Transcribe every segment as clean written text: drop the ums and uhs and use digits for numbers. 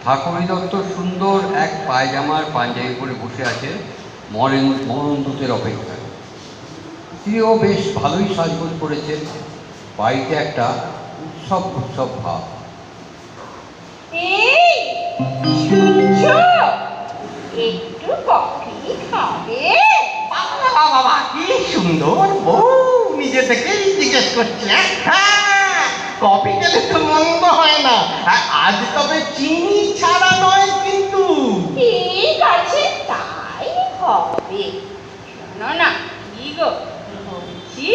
ঠাকুরী দত্ত সুন্দর এক পায়জামার পাঞ্জাবি পরে বসে আছে মরণদূতের অপেক্ষায়। তিনিও বেশ ভালোই সাজগোজ করেছেন। বাড়িতে একটা উৎসব উৎসব ভাব। একটু কফি খাবে? বাবা কি সুন্দর বউ, নিজে থেকেই জিজ্ঞেস করছে। হ্যাঁ, কফি খেলে তো মন্দ হয় না, আজ তবে চিনি ছাড়া নয় কিন্তু। ঠিক আছে, তাই হবে। শোনো না, কি গো বলছি,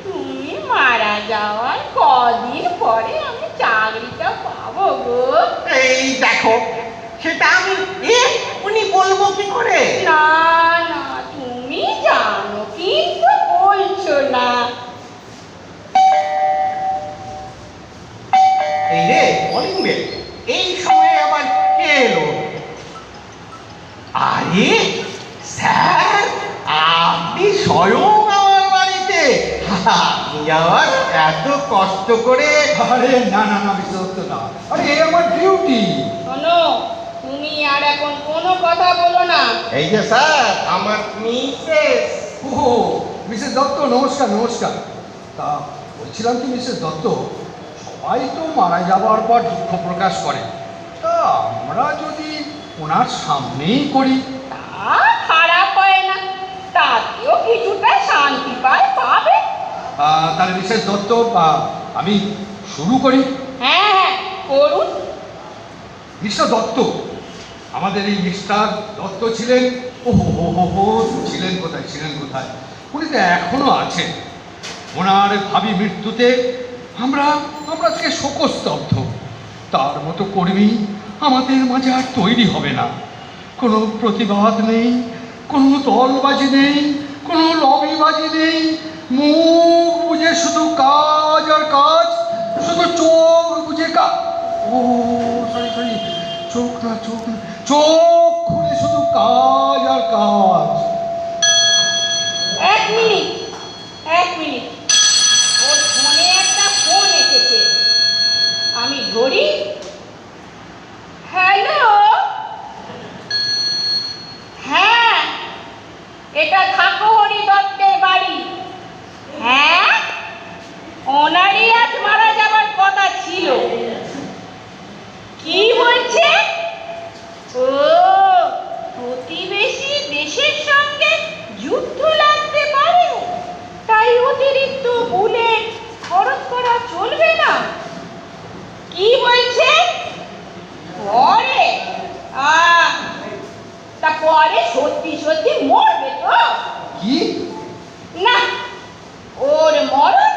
তুমি মারা যাওয়ার কদিন পরে আমি চাকরিটা পাবো গো। এই দেখো, সেটা আমি এক্ষুনি বলবো কি করে? না না, তুমি জানো কিন্তু বলছো না। এই রে অলিম্বে, এই সময় আবার কে এলো? আরে স্যার, আপনি স্বয়ং আমার বাড়িতে? আপনি আবার এত কষ্ট করে? আরে না না না মিস্টার দত্ত না, আরে এই আমার ডিউটি। শোনো, তুমি আর এখন কোনো কথা বলো না। এই যে স্যার, আমার মিসেস। ও মিসেস দত্ত, নমস্কার নমস্কার। তা বলছিলাম কি মিসেস দত্ত, সবাই তো মারা যাওয়ার পর দুঃখ প্রকাশ করে, তা আমরা যদি ওনার সামনেই করি? তা খারাপ হয় না, তাতেও কিছুটা শান্তি পাবে। তাহলে মিসেস দত্ত আমি শুরু করি। হ্যাঁ হ্যাঁ, করুন। মিস্টার দত্ত, আমাদের এই মিস্টার দত্ত ছিলেন, ও হো ছিলেন কোথায়, উনি তো এখনো আছেন। ওনার ভাবী মৃত্যুতে আমরা আজকে শোকস্তব্ধ। তার মতো কর্মী আমাদের মাঝে আর তৈরি হবে না। কোনো প্রতিবাদ নেই, কোনো দলবাজি নেই, কোনো লবিবাজি নেই। মুখ বুঝে শুধু কাজ আর কাজ, শুধু চোখ বুঝে ও সরি, চোখ খুলে শুধু কাজ আর কাজ। এক মিনিট, ওর ফোনে একটা ফোন এসেছে, আমি ধরি। হ্যালো, হ্যাঁ, এটা ঠাকুরী দত্তের বাড়ি। হ্যাঁ, ওনারই আজ মারা যাবার কথা ছিল। কি বলছে? ও, প্রতিবেশী দেশের সঙ্গে যুদ্ধ লাগতে পারে, তাই অতিরিক্ত বুলেট খরচ করা চলবে না। কি বলছে? পরে তা পরে সত্যি মরবে তো? কি না, ওর মরণ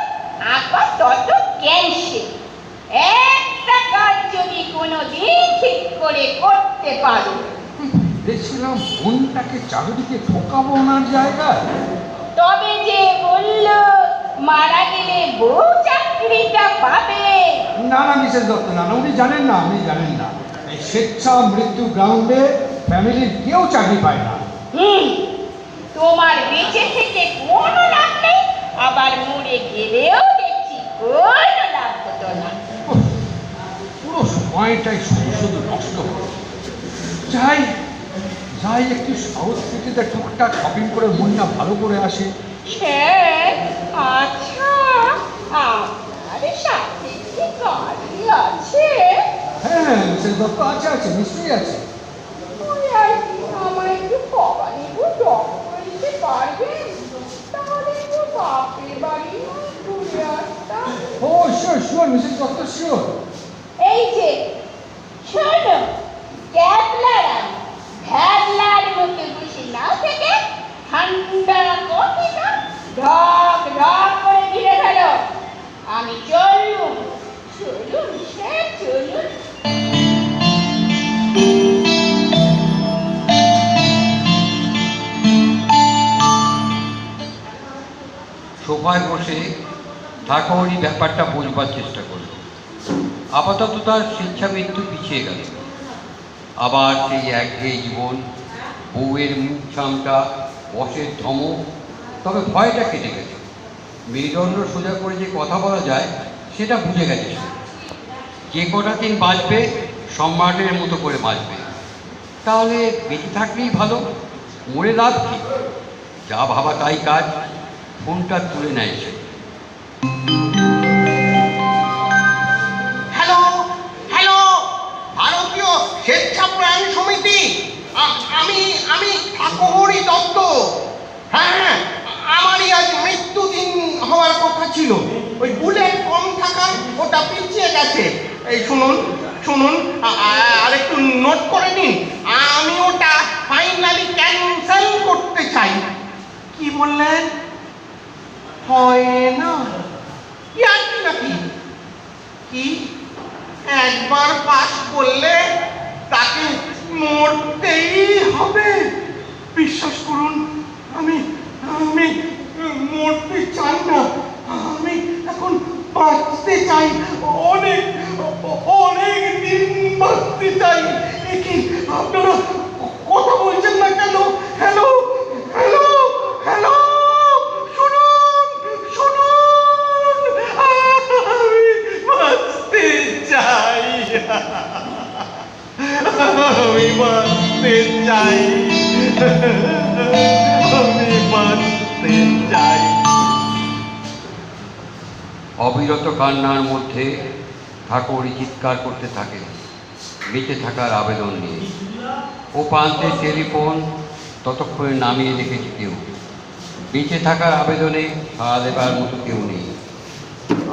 আপাতত ক্যান্সেল। একটা কাজ যদি কোনোদিন ঠিক করে করতে পারো। দেখছিলাম বোনটাকে চারিদিকে ঠকাবো ওনার জায়গায়। তবে যে বলল মারা গেলে বউ চাকরিটা পাবে। না মিসেস দত্ত, না উনি জানেন না, এই স্বেচ্ছা মৃত্যু গ্রাউন্ডে ফ্যামিলির কেউ চাকরি পায় না। তোমার বেঁচে থেকে কোনো লাভ নেই, আবার মরে গেলেও দেখছি কোনো লাভ হতো না। পুরো সময়টাই শুধু নষ্ট হলো। যাই একটু সাউথ সিটিতে টুকটাক শপিং করে মনটা ভালো করে আসে। আচ্ছা, আপনার সাথে কি গাড়ি আছে? হ্যাঁ মিসেস দত্ত, আছে নিশ্চয়ই আছে। আমার একটু ভবানীপুর ড্রপ করে দিতে পারবেন? তাহলে একটু বাপের বাড়ি ঘুরে আসতাম। ও শিওর মিসেস দত্ত, শিওর। এই যে শোনো, ক্যাবলার ভ্যাবলার মধ্যে বসে না থেকে ঠান্ডা কফিটা ঢক করে দিলে ফেলো। আমি চলুন। সোফায় বসে ঠাকুরই ব্যাপারটা বোঝবার চেষ্টা করল। আপাতত তার স্বেচ্ছা মৃত্যু পিছিয়ে গেল। আবার সেই একঘেয়ে জীবন, বউয়ের মুখ চামটা, বসের ধমক, তবে ভয়টা কেটে গেছে। মেরুদণ্ড সোজা করে যে কথা বলা যায় সেটা বুঝে গেছে সে। যে কটা দিন বাঁচবে সম্রাটের মতো করে বাঁচবে। তাহলে বেঁচে থাকলেই ভালো, মরে লাভ কি? যা ভাবা তাই কাজ। ফোনটা তুলে নেয় সে। হ্যালো হ্যালো, ভারতীয় স্বেচ্ছাপ্রাণ সমিতি, আমি আমি ঠাকুরি দত্ত। হ্যাঁ, আমারই আজ মৃত্যুদিন হওয়ার কথা ছিল। ওই বুলেট কম থাকার ওটা পিছিয়ে গেছে। এই শুনুন শুনুন, আর একটু নোট করে নিন। আমি ওটা ফাইনালি ক্যান্সেল করতে চাই। কি বললেন? হয় না? ইয়ার কি নাকি? কি একবার পাস করলে তাকে মরতেই হবে? বিশ্বাস করুন, আমি আমি মরতে চাই না। আমি এখন বাঁচতে চাই, অনেক অনেক দিন বাঁচতে চাই। এ কি আপনারা কথা বলছেন না কেন? হ্যালো হ্যালো হ্যালো, শুনুন শুনুন, আমি বাঁচতে চাই, আমি বাঁচতে চাই, আমি বাঁচতে চাই। অবিরত কান্নার মধ্যে ঠাকুরি চিৎকার করতে থাকে বেঁচে থাকার আবেদন নিয়ে। ও প্রান্তে টেলিফোন ততক্ষণে নামিয়ে রেখেছে কেউ। বেঁচে থাকার আবেদনে সাড়া দেবার মতো কেউ নেই।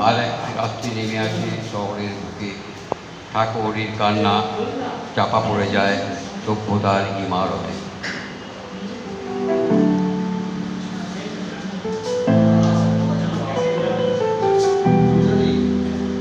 আর এক রাত্রি নেমে আসে শহরের বুকে। ঠাকুরির কান্না চাপা পড়ে যায় সভ্যতার ইমারতে।